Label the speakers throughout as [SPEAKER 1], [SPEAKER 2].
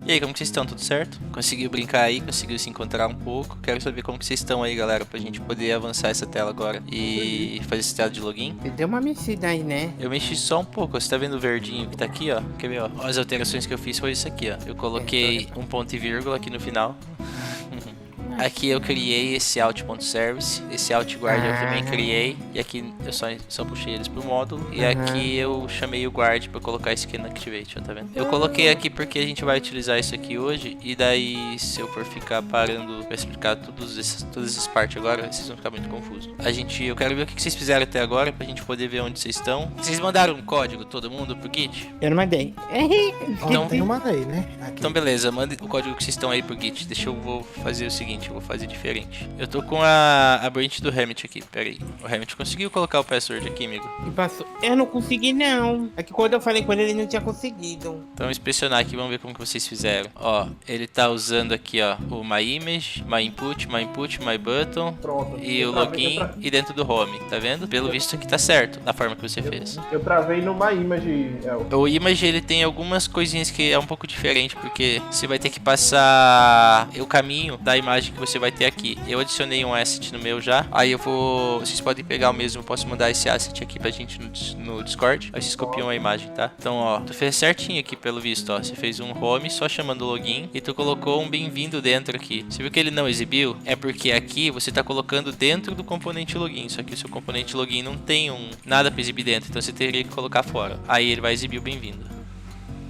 [SPEAKER 1] E aí, como que vocês estão? Tudo certo? Conseguiu brincar aí? Conseguiu se encontrar um pouco? Quero saber como que vocês estão aí, galera, pra gente poder avançar essa tela agora e fazer esse tela de login.
[SPEAKER 2] Você deu uma mexida aí, né?
[SPEAKER 1] Eu mexi só um pouco, você tá vendo o verdinho que tá aqui, ó? Quer ver, ó? As alterações que eu fiz foi isso aqui, ó. Eu coloquei um ponto e vírgula aqui no final. Aqui eu criei esse out.service, esse outGuard eu também criei, e aqui eu só puxei eles pro módulo, e aqui eu chamei o guard para colocar scan activate, ó, tá vendo? Eu coloquei aqui porque a gente vai utilizar isso aqui hoje, e daí se eu for ficar parando pra explicar todas essas partes agora, vocês vão ficar muito confusos. Eu quero ver o que vocês fizeram até agora, pra gente poder ver onde vocês estão. Vocês mandaram um código, todo mundo, pro Git?
[SPEAKER 2] Eu não mandei.
[SPEAKER 1] Então,
[SPEAKER 3] eu mandei, né? Aqui.
[SPEAKER 1] Então beleza, manda o código que vocês estão aí pro Git. Vou fazer o seguinte, eu vou fazer diferente. Eu tô com a branch do Hamid aqui, pera aí. O Hamid conseguiu colocar o password aqui, amigo?
[SPEAKER 2] E passou. Eu não consegui, não. É que quando eu falei com ele, ele não tinha conseguido.
[SPEAKER 1] Então vamos inspecionar aqui, vamos ver como que vocês fizeram. Ó, ele tá usando aqui, ó, o My Image, My Input, My Button.
[SPEAKER 4] Pronto.
[SPEAKER 1] E o login e dentro do home, tá vendo? Pelo visto aqui tá certo, da forma que você fez.
[SPEAKER 4] Eu travei numa image.
[SPEAKER 1] O image ele tem algumas coisinhas que é um pouco diferente, porque você vai ter que passar o caminho da imagem que você vai ter aqui. Eu adicionei um asset no meu já, aí vocês podem pegar o mesmo, eu posso mandar esse asset aqui pra gente no Discord, aí vocês copiam a imagem, tá? Então ó, tu fez certinho aqui pelo visto, ó, você fez um home só chamando o login e tu colocou um bem-vindo dentro aqui. Você viu que ele não exibiu? É porque aqui você tá colocando dentro do componente login, só que o seu componente login não tem nada pra exibir dentro, então você teria que colocar fora. Aí ele vai exibir o bem-vindo.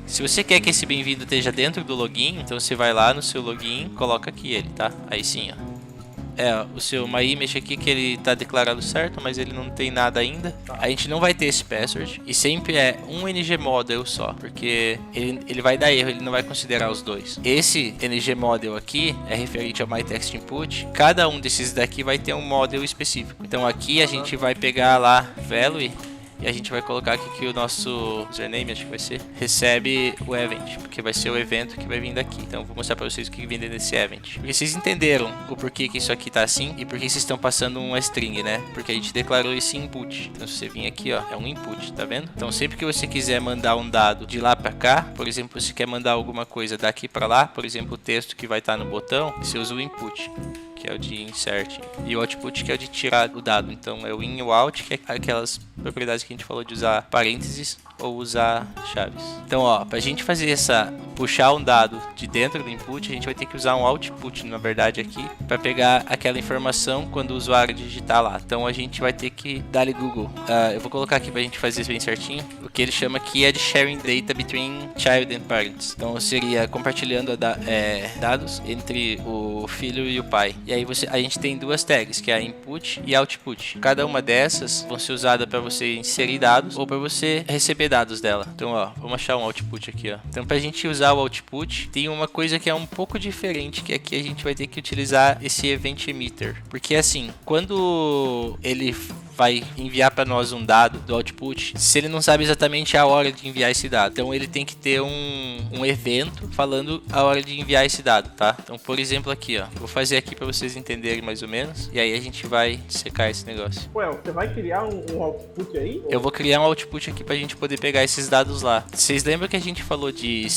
[SPEAKER 1] Se você quer que esse bem-vindo esteja dentro do login, então você vai lá no seu login, coloca aqui ele, tá? Aí sim, ó. O seu My Image aqui que ele tá declarado certo, mas ele não tem nada ainda. A gente não vai ter esse password e sempre é um NG model só, porque ele vai dar erro, ele não vai considerar os dois. Esse NG model aqui é referente ao My Text Input. Cada um desses daqui vai ter um model específico. Então aqui a gente vai pegar lá value e a gente vai colocar aqui que o nosso username, acho que vai ser, recebe o event, porque vai ser o evento que vai vir daqui. Então eu vou mostrar pra vocês o que vem dentro desse event. Porque vocês entenderam o porquê que isso aqui tá assim e por que vocês estão passando uma string, né? Porque a gente declarou esse input. Então se você vir aqui, ó, é um input, tá vendo? Então sempre que você quiser mandar um dado de lá pra cá, por exemplo, você quer mandar alguma coisa daqui pra lá, por exemplo, o texto que vai estar no botão, você usa o input, que é o de insert, e o output, que é o de tirar o dado. Então é o in e o out, que é aquelas propriedades que a gente falou de usar parênteses ou usar chaves. Então ó, pra gente fazer puxar um dado de dentro do input, a gente vai ter que usar um output, na verdade, aqui, para pegar aquela informação quando o usuário digitar lá. Então a gente vai ter que dar Google. Eu vou colocar aqui pra gente fazer isso bem certinho. O que ele chama aqui é de sharing data between child and parents. Então seria compartilhando dados entre o filho e o pai. E aí a gente tem duas tags, que é a input e output. Cada uma dessas vão ser usadas para você inserir dados ou para você receber dados dela. Então ó, vamos achar um output aqui, ó. Então pra gente usar o output, tem uma coisa que é um pouco diferente, que aqui a gente vai ter que utilizar esse event emitter. Porque assim, quando ele vai enviar para nós um dado do output, se ele não sabe exatamente a hora de enviar esse dado, então ele tem que ter um evento falando a hora de enviar esse dado, tá? Então, por exemplo, aqui, ó, vou fazer aqui para vocês entenderem mais ou menos, e aí a gente vai secar esse negócio.
[SPEAKER 4] Ué, você vai criar um output aí?
[SPEAKER 1] Eu vou criar um output aqui pra gente poder pegar esses dados lá. Vocês lembram que a gente falou de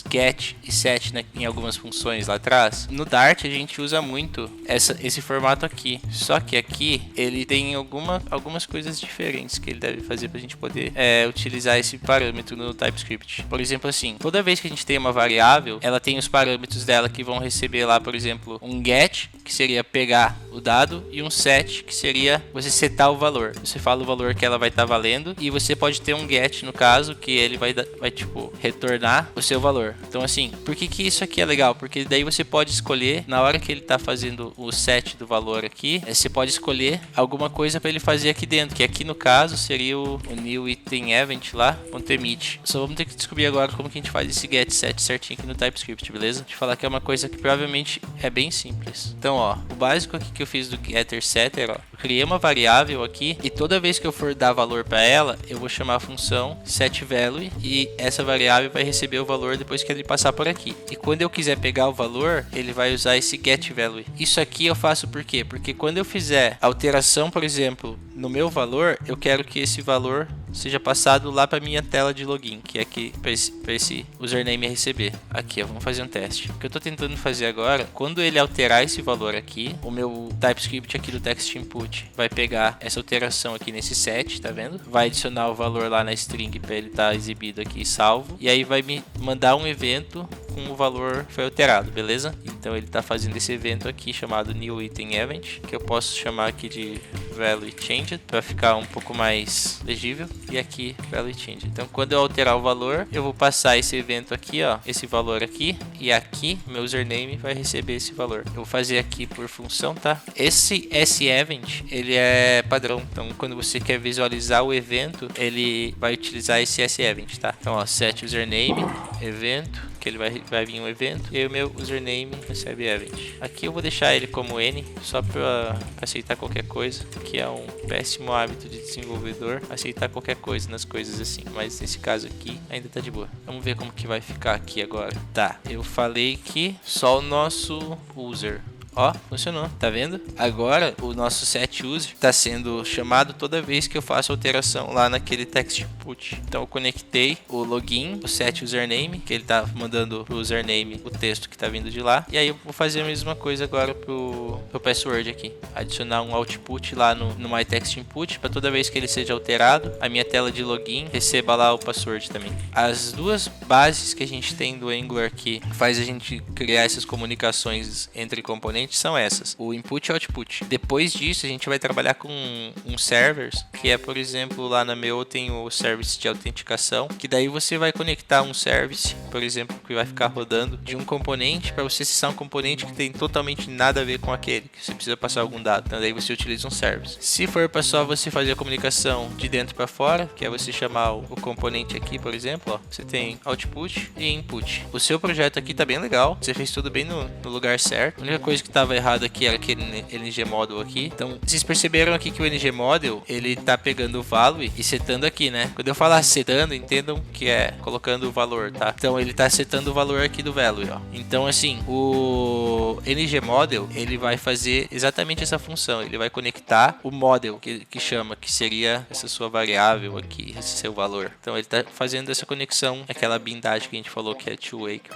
[SPEAKER 1] get e set, né, em algumas funções lá atrás? No Dart a gente usa muito esse formato aqui, só que aqui ele tem algumas coisas diferentes que ele deve fazer pra gente poder utilizar esse parâmetro no TypeScript. Por exemplo, assim, toda vez que a gente tem uma variável, ela tem os parâmetros dela que vão receber lá, por exemplo, um get, que seria pegar o dado, e um set, que seria você setar o valor. Você fala o valor que ela vai estar valendo, e você pode ter um get, no caso, que ele vai tipo, retornar o seu valor. Então, assim, por que isso aqui é legal? Porque daí você pode escolher, na hora que ele tá fazendo o set do valor aqui, você pode escolher alguma coisa para ele fazer aqui dentro, que aqui no caso seria o new item event lá, .emit. Só vamos ter que descobrir agora como que a gente faz esse get set certinho aqui no TypeScript, beleza? Deixa eu falar que é uma coisa que provavelmente é bem simples. Então, ó, o básico aqui que eu fiz do getter setter, ó, eu criei uma variável aqui e toda vez que eu for dar valor para ela, eu vou chamar a função setValue e essa variável vai receber o valor depois que ele passar por aqui. E quando eu quiser pegar o valor, ele vai usar esse getValue. Isso aqui eu faço por quê? Porque quando eu fizer alteração, por exemplo, no meu valor, eu quero que esse valor seja passado lá para minha tela de login, que é aqui para esse username receber. Aqui, ó, vamos fazer um teste. O que eu tô tentando fazer agora, quando ele alterar esse valor aqui, o meu TypeScript aqui do text input vai pegar essa alteração aqui nesse set, tá vendo? Vai adicionar o valor lá na string para ele estar exibido aqui salvo, e aí vai me mandar um evento com o valor que foi alterado, beleza? Então ele tá fazendo esse evento aqui chamado new item event, que eu posso chamar aqui de value changed para ficar um pouco mais legível, e aqui value changed. Então quando eu alterar o valor, eu vou passar esse evento aqui, ó, esse valor aqui, e aqui meu username vai receber esse valor. Eu vou fazer aqui por função, tá? Esse event, ele é padrão, então quando você quer visualizar o evento, ele vai utilizar esse event, tá? Então ó, set username evento, que ele vai vir um evento, e aí o meu username recebe event. Aqui eu vou deixar ele como N, só para aceitar qualquer coisa, que é um péssimo hábito de desenvolvedor, aceitar qualquer coisa nas coisas assim, mas nesse caso aqui ainda tá de boa. Vamos ver como que vai ficar aqui agora. Tá, eu falei que só o nosso user. Ó, funcionou, tá vendo? Agora o nosso set user está sendo chamado toda vez que eu faço alteração lá naquele text input. Então eu conectei o login, o set username, que ele tá mandando pro username o texto que tá vindo de lá. E aí eu vou fazer a mesma coisa agora pro password aqui. Adicionar um output lá no my text input, para toda vez que ele seja alterado, a minha tela de login receba lá o password também. As duas bases que a gente tem do Angular que faz a gente criar essas comunicações entre componentes são essas, o input e o output. Depois disso a gente vai trabalhar com um servers, que é, por exemplo, lá na meu tem o service de autenticação, que daí você vai conectar um service, por exemplo, que vai ficar rodando de um componente para você acessar um componente que tem totalmente nada a ver com aquele, que você precisa passar algum dado. Então daí você utiliza um service. Se for para só você fazer a comunicação de dentro para fora, que é você chamar o componente aqui, por exemplo, ó, você tem output e input. O seu projeto aqui tá bem legal, você fez tudo bem no lugar certo. A única coisa que estava errado aqui era aquele ngModel aqui. Então, vocês perceberam aqui que o ngModel, ele tá pegando o value e setando aqui, né? Quando eu falar setando, entendam que é colocando o valor, tá? Então, ele tá setando o valor aqui do value, ó. Então, assim, o ngModel, ele vai fazer exatamente essa função. Ele vai conectar o model, que chama, que seria essa sua variável aqui, esse seu valor. Então, ele tá fazendo essa conexão, aquela bindagem que a gente falou que é two-way, que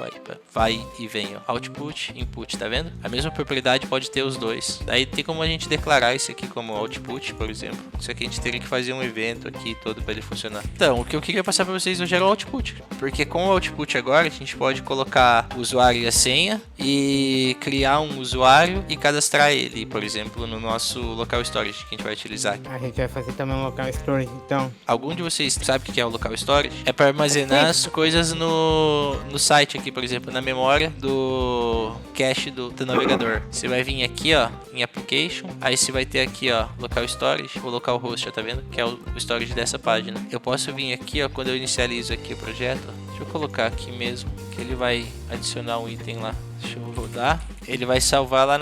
[SPEAKER 1] vai e vem, ó. Output, input, tá vendo? A mesma propriedade pode ter os dois. Daí tem como a gente declarar isso aqui como output, por exemplo. Isso aqui a gente teria que fazer um evento aqui todo para ele funcionar. Então, o que eu queria passar para vocês hoje era o output. Porque com o output agora, a gente pode colocar o usuário e a senha e criar um usuário e cadastrar ele, por exemplo, no nosso local storage que a gente vai utilizar.
[SPEAKER 2] A gente vai fazer também um local storage, então.
[SPEAKER 1] Algum de vocês sabe o que é o local storage? É para armazenar as coisas no site aqui, por exemplo, na memória do cache do navegador. Você vai vir aqui, ó, em application, aí você vai ter aqui, ó, local storage, o local host, já tá vendo? Que é o storage dessa página. Eu posso vir aqui, ó, quando eu inicializo aqui o projeto, deixa eu colocar aqui mesmo, que ele vai adicionar um item lá. Deixa eu rodar. Ele vai salvar lá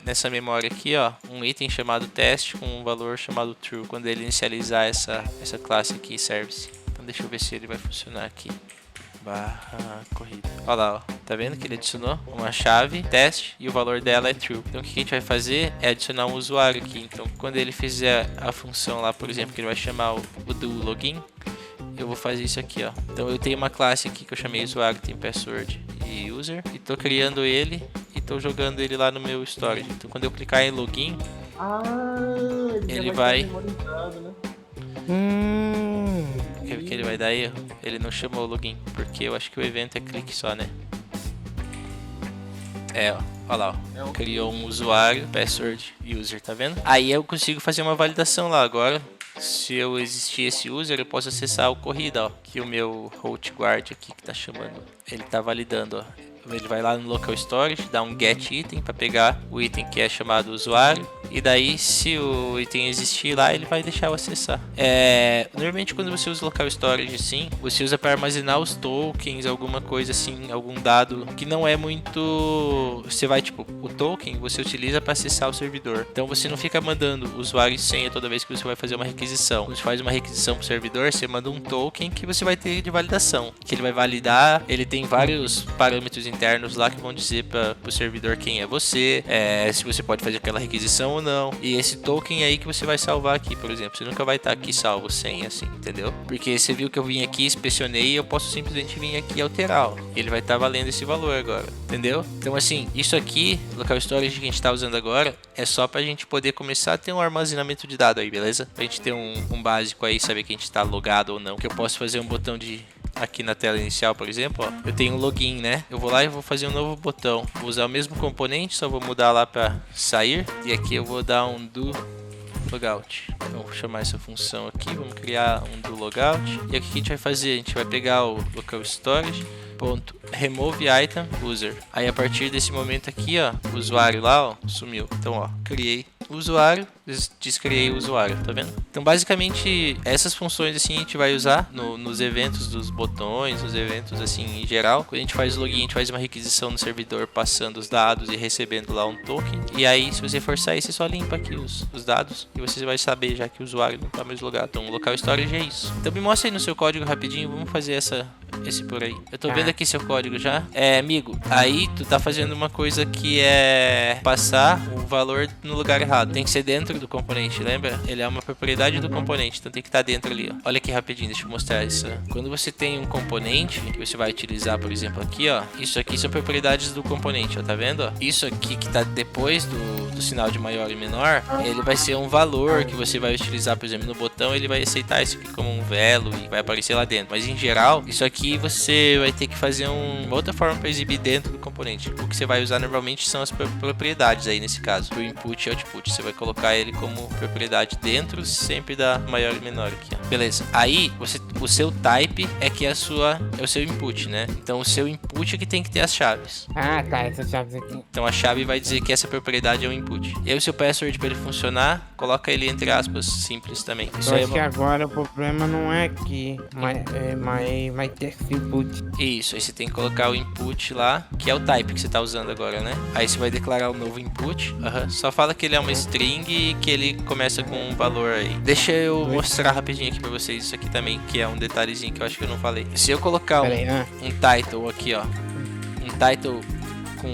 [SPEAKER 1] nessa memória aqui, ó, um item chamado teste com um valor chamado true, quando ele inicializar essa classe aqui, service. Então deixa eu ver se ele vai funcionar aqui. Barra corrida. Olha lá, ó. Tá vendo que ele adicionou uma chave teste e o valor dela é true. Então o que a gente vai fazer é adicionar um usuário aqui. Então quando ele fizer a função lá, por exemplo, que ele vai chamar o do login, eu vou fazer isso aqui, ó. Então eu tenho uma classe aqui que eu chamei usuário, que tem password e user, e tô criando ele e tô jogando ele lá no meu storage. Então quando eu clicar em login, ele vai
[SPEAKER 4] memorizado, né?
[SPEAKER 1] Quer ver que ele vai dar erro? Ele não chamou o login, porque eu acho que o evento é clique só, né? É, ó. Olha lá, ó. Criou um usuário, password e user, tá vendo? Aí eu consigo fazer uma validação lá agora. Se eu existir esse user, eu posso acessar o corrida, ó. Que o meu hostguard aqui que tá chamando, ele tá validando, ó. Ele vai lá no local storage, dá um get item para pegar o item que é chamado usuário, e daí se o item existir lá, ele vai deixar eu acessar. Normalmente quando você usa local storage assim, você usa para armazenar os tokens, alguma coisa assim, algum dado que não é muito... Você vai, tipo, o token você utiliza para acessar o servidor. Então você não fica mandando usuário e senha toda vez que você vai fazer uma requisição. Quando você faz uma requisição pro servidor, você manda um token que você vai ter de validação, que ele vai validar. Ele tem vários parâmetros internos lá que vão dizer para o servidor quem é você, se você pode fazer aquela requisição ou não. E esse token aí que você vai salvar aqui, por exemplo. Você nunca vai estar aqui salvo sem, assim, entendeu? Porque você viu que eu vim aqui, inspecionei e eu posso simplesmente vir aqui e alterar, ó. Ele vai estar valendo esse valor agora, entendeu? Então assim, isso aqui, local storage que a gente está usando agora, é só pra gente poder começar a ter um armazenamento de dados aí, beleza? Pra gente ter um básico aí, saber que a gente tá logado ou não. Que eu posso fazer um botão de... Aqui na tela inicial, por exemplo, ó, eu tenho um login, né? Eu vou lá e vou fazer um novo botão. Vou usar o mesmo componente, só vou mudar lá para sair. E aqui eu vou dar um do logout. Então vou chamar essa função aqui, vamos criar um do logout. E aqui o que a gente vai fazer? A gente vai pegar o local storage ponto remove item user. Aí a partir desse momento aqui, ó, o usuário lá, ó, sumiu. Então, ó, criei o usuário, descriei o usuário, tá vendo? Então, basicamente, essas funções assim a gente vai usar nos eventos dos botões, nos eventos assim em geral. Quando a gente faz login, a gente faz uma requisição no servidor passando os dados e recebendo lá um token. E aí, se você forçar isso, você só limpa aqui os dados e você vai saber já que o usuário não tá mais logado. Então, o local storage é isso. Então, me mostra aí no seu código rapidinho, vamos fazer esse por aí. Eu tô vendo aqui seu código já. Amigo, aí tu tá fazendo uma coisa que é passar o valor no lugar errado. Tem que ser dentro do componente, lembra? Ele é uma propriedade do componente, então tem que estar dentro ali, ó. Olha aqui rapidinho, deixa eu mostrar isso. Quando você tem um componente que você vai utilizar, por exemplo, aqui, ó. Isso aqui são propriedades do componente, ó. Tá vendo, ó? Isso aqui que tá depois do sinal de maior e menor, ele vai ser um valor que você vai utilizar, por exemplo, no botão. Ele vai aceitar isso aqui como um velo e vai aparecer lá dentro. Mas em geral, isso aqui você vai ter que fazer uma outra forma para exibir dentro do componente. O que você vai usar normalmente são as propriedades aí, nesse caso, o input e output. Você vai colocar ele como propriedade dentro sempre da maior e menor aqui, ó. Beleza. Aí, o seu type é que é o seu input, né? Então, o seu input é que tem que ter as chaves.
[SPEAKER 2] Ah, tá, essas chaves aqui.
[SPEAKER 1] Então, a chave vai dizer que essa propriedade é o input. E aí, o seu password, para ele funcionar, coloca ele entre aspas, simples também. Isso
[SPEAKER 2] Eu
[SPEAKER 1] aí
[SPEAKER 2] acho que agora o problema não é aqui, mas vai ter input.
[SPEAKER 1] Isso, aí você tem que colocar o input lá, que é o type que você tá usando agora, né? Aí você vai declarar o novo input. Só fala que ele é uma string e que ele começa com um valor aí. Deixa eu mostrar rapidinho aqui pra vocês isso aqui também, que é um detalhezinho que eu acho que eu não falei. Se eu colocar um title aqui, ó, um title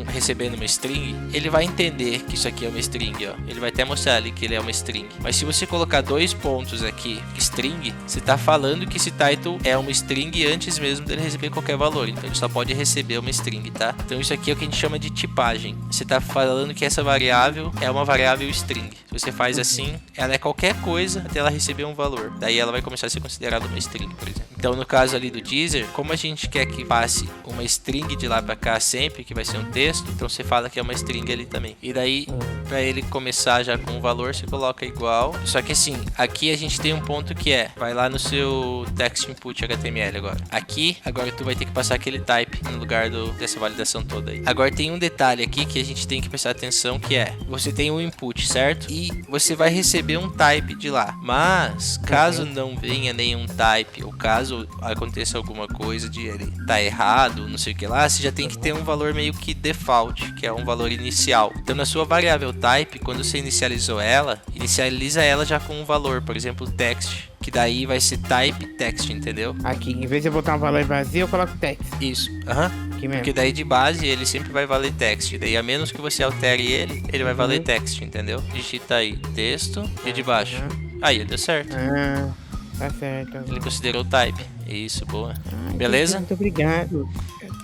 [SPEAKER 1] recebendo uma string, ele vai entender que isso aqui é uma string, ó. Ele vai até mostrar ali que ele é uma string. Mas se você colocar 2 pontos aqui, string, você tá falando que esse title é uma string antes mesmo dele receber qualquer valor. Então ele só pode receber uma string, tá? Então isso aqui é o que a gente chama de tipagem. Você tá falando que essa variável é uma variável string. Se você faz assim, ela é qualquer coisa até ela receber um valor. Daí ela vai começar a ser considerada uma string, por exemplo. Então no caso ali do teaser, como a gente quer que passe uma string de lá pra cá sempre, que vai ser um texto, então você fala que é uma string ali também. E daí, pra ele começar já com o valor, você coloca igual. Só que assim, aqui a gente tem um ponto que vai lá no seu text input HTML agora. Aqui, agora tu vai ter que passar aquele type no lugar dessa validação toda aí. Agora tem um detalhe aqui que a gente tem que prestar atenção, que você tem um input, certo? E você vai receber um type de lá. Mas, caso não venha nenhum type, ou caso aconteça alguma coisa de ele tá errado, não sei o que lá, você já tem que ter um valor meio que default, que é um valor inicial. Então na sua variável type, quando você inicializa ela já com um valor, por exemplo, text, que daí vai ser type text, entendeu?
[SPEAKER 2] Aqui, em vez de eu botar um valor vazio, eu coloco text.
[SPEAKER 1] Isso,
[SPEAKER 2] Aqui mesmo.
[SPEAKER 1] Porque daí de base ele sempre vai valer text. Daí a menos que você altere ele vai valer text, entendeu? Digita aí texto e de baixo. Aí, deu certo.
[SPEAKER 2] Tá certo.
[SPEAKER 1] Ele considerou o type. Isso, boa. Beleza?
[SPEAKER 2] Muito obrigado.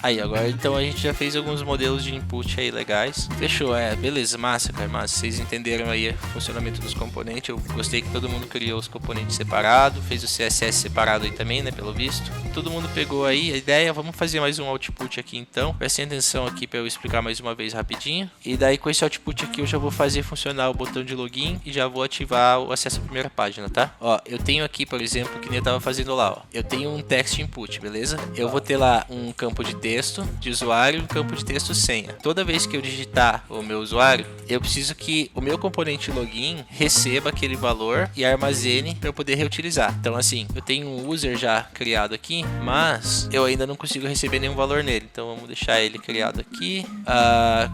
[SPEAKER 1] Aí, agora então a gente já fez alguns modelos de input aí legais. Fechou, beleza, massa, cara, massa. Vocês entenderam aí o funcionamento dos componentes. Eu gostei que todo mundo criou os componentes separados, fez o CSS separado aí também, né, pelo visto. Todo mundo pegou aí a ideia. Vamos fazer mais um output aqui então. Prestem atenção aqui para eu explicar mais uma vez rapidinho. E daí com esse output aqui eu já vou fazer funcionar o botão de login e já vou ativar o acesso à primeira página, tá? Ó, eu tenho aqui, por exemplo, que nem eu tava fazendo lá, ó. Eu tenho um text input, beleza? Eu vou ter lá um campo de texto de usuário e um campo de texto senha. Toda vez que eu digitar o meu usuário, eu preciso que o meu componente login receba aquele valor e armazene para eu poder reutilizar. Então assim, eu tenho um user já criado aqui, mas eu ainda não consigo receber nenhum valor nele. Então vamos deixar ele criado aqui.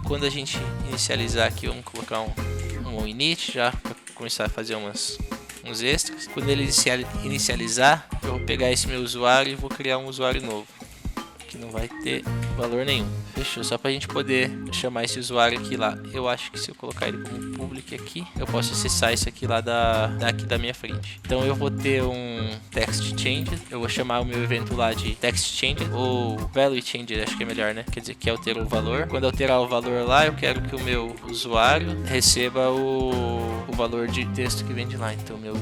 [SPEAKER 1] Quando a gente inicializar aqui, vamos colocar um init já para começar a fazer uns extras. Quando ele inicializar, eu vou pegar esse meu usuário e vou criar um usuário novo. que não vai ter valor nenhum. Fechou, só pra gente poder chamar esse usuário aqui lá. Eu acho que se eu colocar ele como public aqui, eu posso acessar isso aqui lá daqui da minha frente. Então eu vou ter um text changer, eu vou chamar o meu evento lá de text changer ou value changer, acho que é melhor, né? Quer dizer que altera o valor. Quando alterar o valor lá, eu quero que o meu usuário receba o valor de texto que vem de lá. Então meu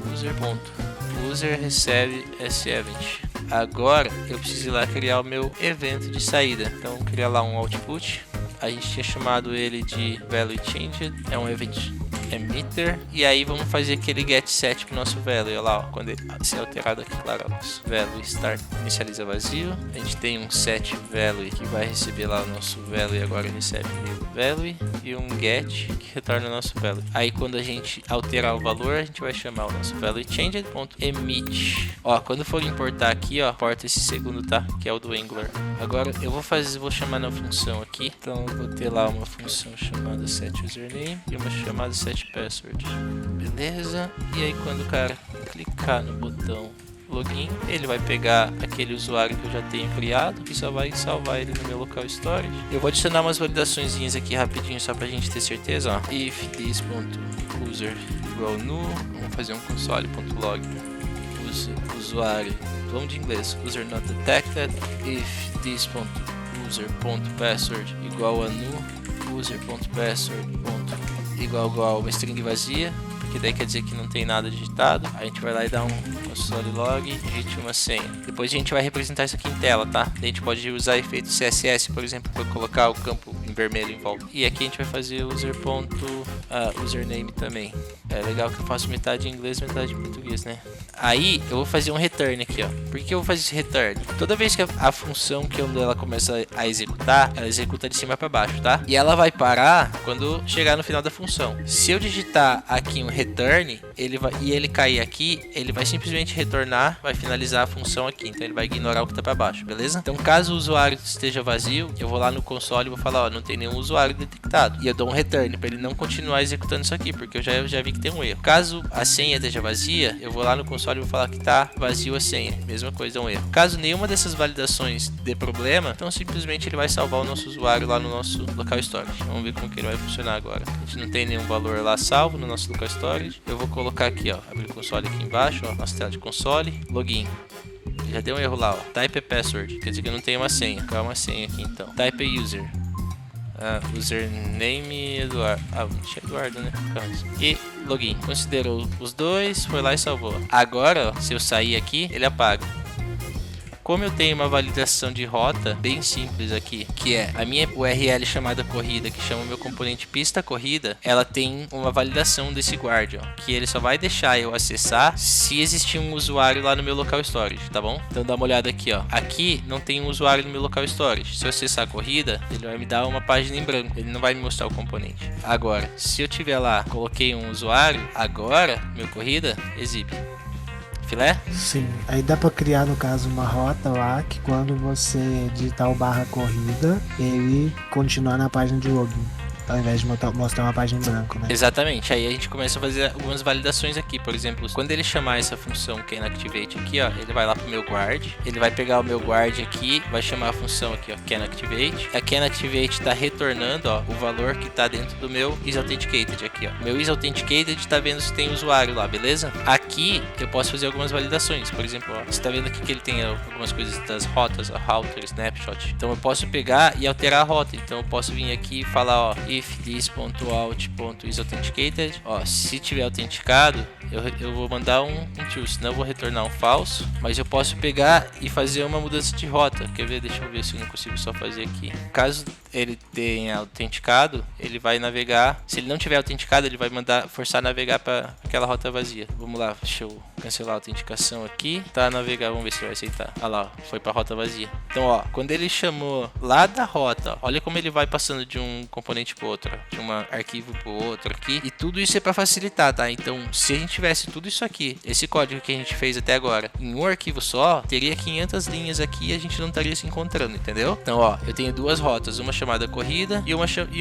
[SPEAKER 1] user recebe esse event. Agora eu preciso ir lá criar o meu evento de saída. Então criar lá um output. A gente tinha chamado ele de value changed, é um event emitter, e aí vamos fazer aquele get set pro nosso value. Olha lá, ó, quando ele ser alterado aqui, claro, ó, nosso value start inicializa vazio. A gente tem um set value que vai receber lá o nosso value, agora recebe new value, e um get que retorna o nosso value. Aí quando a gente alterar o valor, a gente vai chamar o nosso value changed.emit. Ó, quando for importar aqui, ó, importa esse segundo, tá? Que é o do Angular. Agora eu vou chamar na função aqui. Então eu vou ter lá uma função chamada setUsername e uma chamada setPassword. Beleza? E aí quando o cara clicar no botão login, ele vai pegar aquele usuário que eu já tenho criado e só vai salvar ele no meu local storage. Eu vou adicionar umas validaçõezinhas aqui rapidinho só pra gente ter certeza, ó. If this.user igual nu, vamos fazer um console.log usuário, vamos de inglês, user not detected. If this.user.password igual a nu, user.password igual uma string vazia, porque daí quer dizer que não tem nada digitado. A gente vai lá e dá um console log, digite uma senha. Depois a gente vai representar isso aqui em tela, tá? A gente pode usar efeito CSS, por exemplo, para colocar o campo em vermelho em volta. E aqui a gente vai fazer username também. É legal que eu faço metade em inglês, metade em português, né? Aí eu vou fazer um return aqui, ó. Por que eu vou fazer esse return? Toda vez que a função que ela começa a executar, ela executa de cima para baixo, tá? E ela vai parar quando chegar no final da função. Se eu digitar aqui um return, ele cair aqui, ele vai simplesmente retornar, vai finalizar a função aqui. Então ele vai ignorar o que tá para baixo, beleza? Então caso o usuário esteja vazio, eu vou lá no console e vou falar, ó, não tem nenhum usuário detectado. E eu dou um return para ele não continuar executando isso aqui, porque eu já vi que tem um erro. Caso a senha esteja vazia, eu vou lá no console e vou falar que tá vazio a senha. Mesma coisa, é um erro. Caso nenhuma dessas validações dê problema, então simplesmente ele vai salvar o nosso usuário lá no nosso local storage. Vamos ver como que ele vai funcionar agora. A gente não tem nenhum valor lá salvo no nosso local storage. Eu vou colocar aqui, ó, abrir o console aqui embaixo, ó, nossa tela de console, login. Já deu um erro lá, ó. Type password, quer dizer que eu não tenho uma senha. Qual é uma senha aqui então? Type user. Username Eduardo. Eduardo, né? E login. Considerou os dois, foi lá e salvou. Agora, ó, se eu sair aqui, ele apaga. Como eu tenho uma validação de rota bem simples aqui, que é a minha URL chamada corrida, que chama o meu componente pista corrida, ela tem uma validação desse guardian, que ele só vai deixar eu acessar se existir um usuário lá no meu local storage, tá bom? Então dá uma olhada aqui, ó. Aqui não tem um usuário no meu local storage. Se eu acessar a corrida, ele vai me dar uma página em branco, ele não vai me mostrar o componente. Agora, se eu tiver lá, coloquei um usuário, agora meu corrida exibe. Filé?
[SPEAKER 3] Sim, aí dá pra criar no caso uma rota lá que quando você digitar o /corrida, ele continuar na página de login, ao invés de mostrar uma página em branco, né?
[SPEAKER 1] Exatamente, aí a gente começa a fazer algumas validações aqui. Por exemplo, quando ele chamar essa função canActivate aqui, ó, ele vai lá pro meu guard, ele vai pegar o meu guard aqui, vai chamar a função aqui, ó, canActivate. A canActivate tá retornando, ó, o valor que tá dentro do meu isAuthenticated aqui, ó. Meu isAuthenticated tá vendo se tem usuário lá, beleza? Aqui eu posso fazer algumas validações. Por exemplo, ó, você tá vendo aqui que ele tem algumas coisas das rotas, a router, snapshot. Então eu posso pegar e alterar a rota. Então eu posso vir aqui e falar, ó, if this.out.isAuthenticated, ó, se tiver autenticado, eu vou mandar um true, senão eu vou retornar um falso, mas eu posso pegar e fazer uma mudança de rota. Quer ver? Deixa eu ver se eu não consigo só fazer aqui. Caso ele tenha autenticado, ele vai navegar. Se ele não tiver autenticado, ele vai forçar a navegar para aquela rota vazia. Vamos lá, deixa eu cancelar a autenticação aqui. Tá, navegar, vamos ver se vai aceitar. Ah lá, ó, foi para rota vazia. Então, ó, quando ele chamou lá da rota, ó, olha como ele vai passando de um componente pro outro, de um arquivo pro outro aqui. E tudo isso é para facilitar, tá? Então, se a gente tivesse tudo isso aqui, esse código que a gente fez até agora, em um arquivo só, teria 500 linhas aqui e a gente não estaria se encontrando, entendeu? Então, ó, eu tenho duas rotas, uma chamada corrida e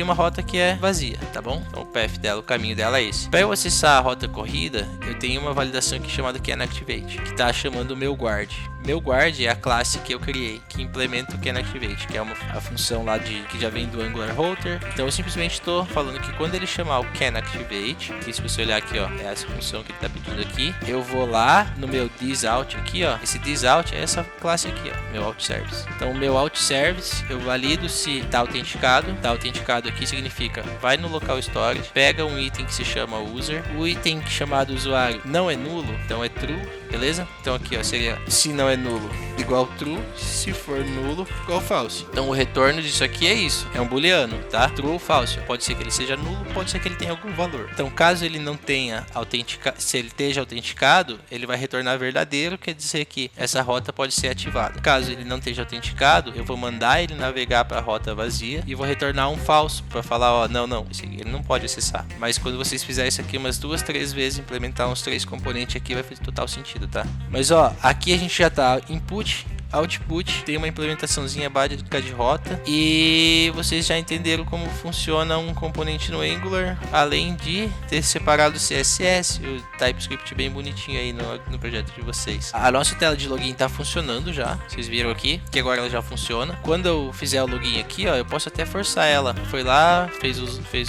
[SPEAKER 1] uma rota que é vazia, tá bom? Então, o path dela, o caminho dela é esse. Para eu acessar a rota corrida, eu tenho uma validação aqui chamada chamado CanActivate, que tá chamando o meu guard. Meu guard é a classe que eu criei, que implementa o CanActivate, que é a função lá que já vem do Angular Router. Então eu simplesmente estou falando que quando ele chamar o CanActivate, que se você olhar aqui, ó, é essa função que ele está pedindo aqui, eu vou lá no meu thisout aqui, ó. Esse thisout é essa classe aqui, ó, meu out service. Então o meu out service eu valido se está autenticado. Tá autenticado aqui significa vai no local storage, pega um item que se chama user, o item chamado usuário não é nulo, então é true, beleza? Então aqui, ó, seria se não é nulo igual true, se for nulo igual false. Então o retorno disso aqui é isso, é um booleano, tá? True ou false, pode ser que ele seja nulo, pode ser que ele tenha algum valor. Então caso ele não tenha autenticado, se ele esteja autenticado, ele vai retornar verdadeiro, quer dizer que essa rota pode ser ativada. Caso ele não esteja autenticado, eu vou mandar ele navegar para a rota vazia e vou retornar um falso para falar, ó, não, esse aqui ele não pode acessar. Mas quando vocês fizerem isso aqui umas 2, 3 vezes, implementar uns 3 componentes aqui, vai fazer total sentido, tá? Mas ó, aqui a gente já tá input, output, tem uma implementaçãozinha básica de rota e vocês já entenderam como funciona um componente no Angular, além de ter separado o CSS, o TypeScript bem bonitinho aí no projeto de vocês. A nossa tela de login tá funcionando já, vocês viram aqui, que agora ela já funciona. Quando eu fizer o login aqui, ó, eu posso até forçar ela. Foi lá, fez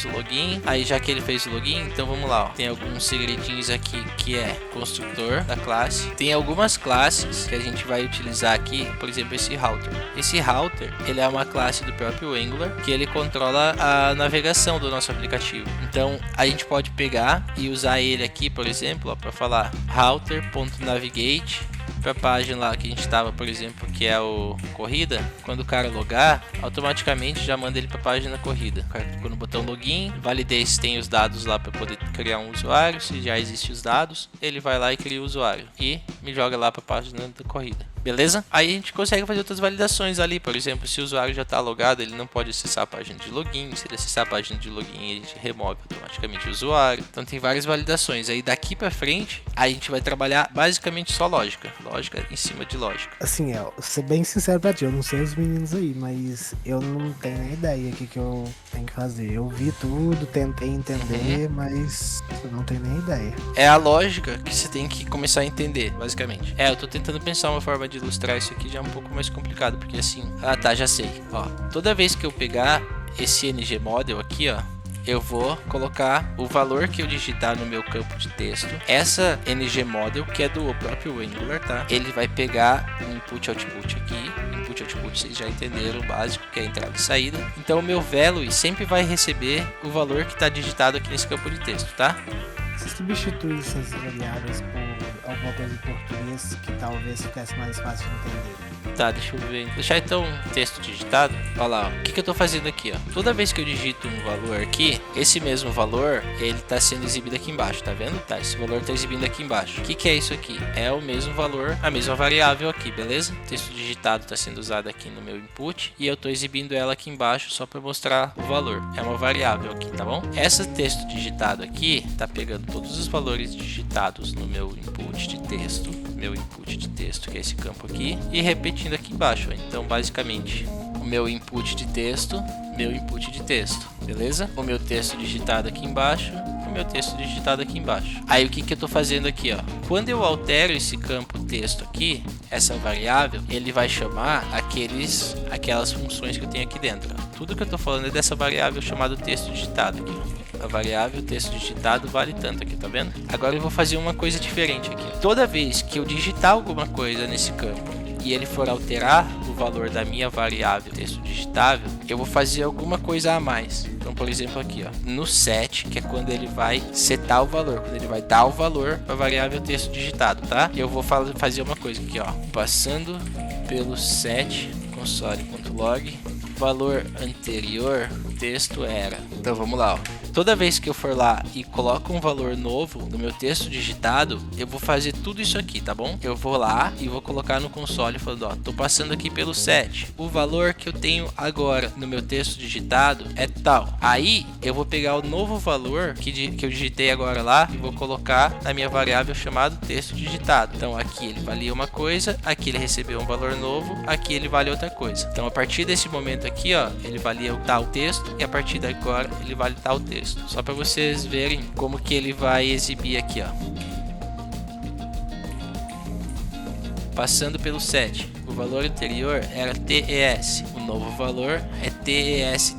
[SPEAKER 1] o login, aí já que ele fez o login, então vamos lá, ó. Tem alguns segredinhos aqui que é construtor da classe. Tem algumas classes que a gente vai utilizar aqui, por exemplo, esse router. Esse router, ele é uma classe do próprio Angular que ele controla a navegação do nosso aplicativo. Então, a gente pode pegar e usar ele aqui, por exemplo, para falar router.navigate para a página lá que a gente estava, por exemplo, que é o corrida. Quando o cara logar, automaticamente já manda ele para a página corrida. Quando o botão login, validei se tem os dados lá para poder criar um usuário. Se já existem os dados, ele vai lá e cria o usuário e me joga lá para a página da corrida. Beleza? Aí a gente consegue fazer outras validações ali. Por exemplo, se o usuário já está logado, ele não pode acessar a página de login. Se ele acessar a página de login, a gente remove automaticamente o usuário. Então tem várias validações. Aí daqui para frente, a gente vai trabalhar basicamente só lógica. Lógica em cima de lógica.
[SPEAKER 3] Assim, eu ser bem sincero pra ti, eu não sei os meninos aí, mas eu não tenho nem ideia o que eu tenho que fazer. Eu vi tudo, tentei entender, mas eu não tenho nem ideia.
[SPEAKER 1] É a lógica que você tem que começar a entender, basicamente. Eu tô tentando pensar uma forma de ilustrar isso aqui já é um pouco mais complicado, porque assim... Ah, tá, já sei. Ó, toda vez que eu pegar esse NG Model aqui, ó, eu vou colocar o valor que eu digitar no meu campo de texto. Essa NG Model, que é do próprio Angular, tá? Ele vai pegar o input output aqui. Input output, vocês já entenderam o básico, que é entrada e saída. Então o meu value sempre vai receber o valor que está digitado aqui nesse campo de texto, tá?
[SPEAKER 3] Se substituir essas variáveis por alguma coisa em português que talvez ficasse mais fácil de entender.
[SPEAKER 1] Tá, deixa eu ver. Deixar então um texto digitado. Olha lá, ó. O que eu tô fazendo aqui, ó. Toda vez que eu digito um valor aqui, esse mesmo valor, ele tá sendo exibido aqui embaixo, tá vendo? Tá, esse valor tá exibindo aqui embaixo. O que é isso aqui? É o mesmo valor, a mesma variável aqui, beleza? O texto digitado tá sendo usado aqui no meu input e eu tô exibindo ela aqui embaixo só para mostrar o valor. É uma variável aqui, tá bom? Esse texto digitado aqui tá pegando todos os valores digitados no meu input de texto, que é esse campo aqui, e repetindo aqui embaixo. Então, basicamente, o meu input de texto, beleza? O meu texto digitado aqui embaixo, o meu texto digitado aqui embaixo. Aí o que eu tô fazendo aqui, ó? Quando eu altero esse campo texto aqui, essa variável, ele vai chamar aquelas funções que eu tenho aqui dentro, ó. Tudo que eu tô falando é dessa variável chamada texto digitado aqui, ó. A variável texto digitado vale tanto aqui, tá vendo? Agora eu vou fazer uma coisa diferente aqui. Toda vez que eu digitar alguma coisa nesse campo e ele for alterar o valor da minha variável texto digitável, eu vou fazer alguma coisa a mais. Então, por exemplo, aqui, ó, no set, que é quando ele vai setar o valor, quando ele vai dar o valor para a variável texto digitado, tá? Eu vou fazer uma coisa aqui, ó, passando pelo set console.log, valor anterior, texto era. Então vamos lá, ó. Toda vez que eu for lá e coloco um valor novo no meu texto digitado, eu vou fazer tudo isso aqui, tá bom? Eu vou lá e vou colocar no console falando, ó, tô passando aqui pelo set. O valor que eu tenho agora no meu texto digitado é tal. Aí eu vou pegar o novo valor que eu digitei agora lá e vou colocar na minha variável chamada texto digitado. Então aqui ele valia uma coisa, aqui ele recebeu um valor novo, aqui ele vale outra coisa. Então a partir desse momento aqui, ó, ele valia tal texto e a partir de agora ele vale tal texto. Só para vocês verem como que ele vai exibir aqui, ó. passando pelo set. O valor anterior era TES, o novo valor é TEST,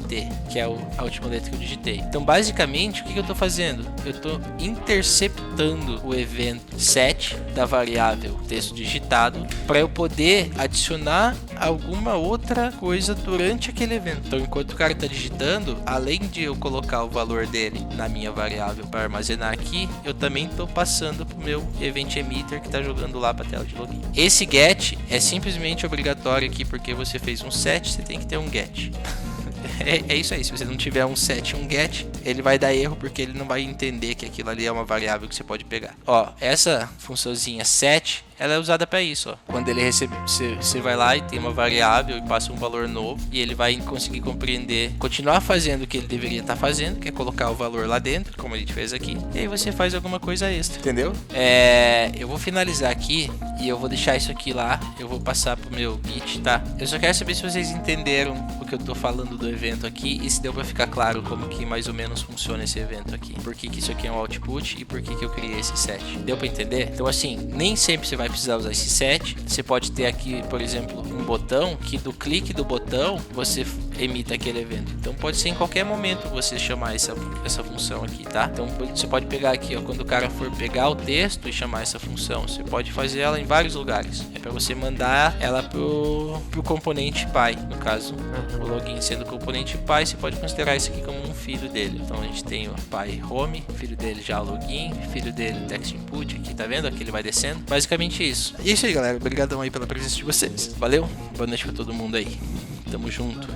[SPEAKER 1] que é a última letra que eu digitei. Então basicamente o que eu estou fazendo? Eu estou interceptando o evento set da variável texto digitado para eu poder adicionar alguma outra coisa durante aquele evento. Então enquanto o cara está digitando, além de eu colocar o valor dele na minha variável para armazenar aqui, eu também estou passando para o meu event emitter que está jogando lá para a tela de login. Esse get é simplesmente obrigatório aqui porque você fez um set, você tem que ter um get. É isso aí, se você não tiver um set e um get, ele vai dar erro porque ele não vai entender que aquilo ali é uma variável que você pode pegar. Ó, essa funçãozinha set, ela é usada para isso, ó. Quando ele recebe, você vai lá e tem uma variável e passa um valor novo e ele vai conseguir compreender, continuar fazendo o que ele deveria estar fazendo, que é colocar o valor lá dentro, como a gente fez aqui, e aí você faz alguma coisa extra, entendeu? Eu vou finalizar aqui e eu vou deixar isso aqui lá, eu vou passar pro meu Git, tá? Eu só quero saber se vocês entenderam o que eu tô falando do evento aqui e se deu para ficar claro como que mais ou menos funciona esse evento aqui. Por que isso aqui é um output e por que eu criei esse set. Deu para entender? Então assim, nem sempre você vai precisar usar esse set. Você pode ter aqui, por exemplo, um botão que do clique do botão você emita aquele evento. Então pode ser em qualquer momento você chamar essa função aqui, tá? Então você pode pegar aqui, ó, quando o cara for pegar o texto e chamar essa função, você pode fazer ela em vários lugares. É para você mandar ela pro componente pai, no caso, o login sendo o componente pai, você pode considerar isso aqui como um filho dele. Então a gente tem o pai home, filho dele já o login, filho dele text input aqui, tá vendo? Aqui ele vai descendo. Basicamente isso. E é isso aí, galera. Obrigadão aí pela presença de vocês. Valeu. Boa noite pra todo mundo aí. Tamo junto.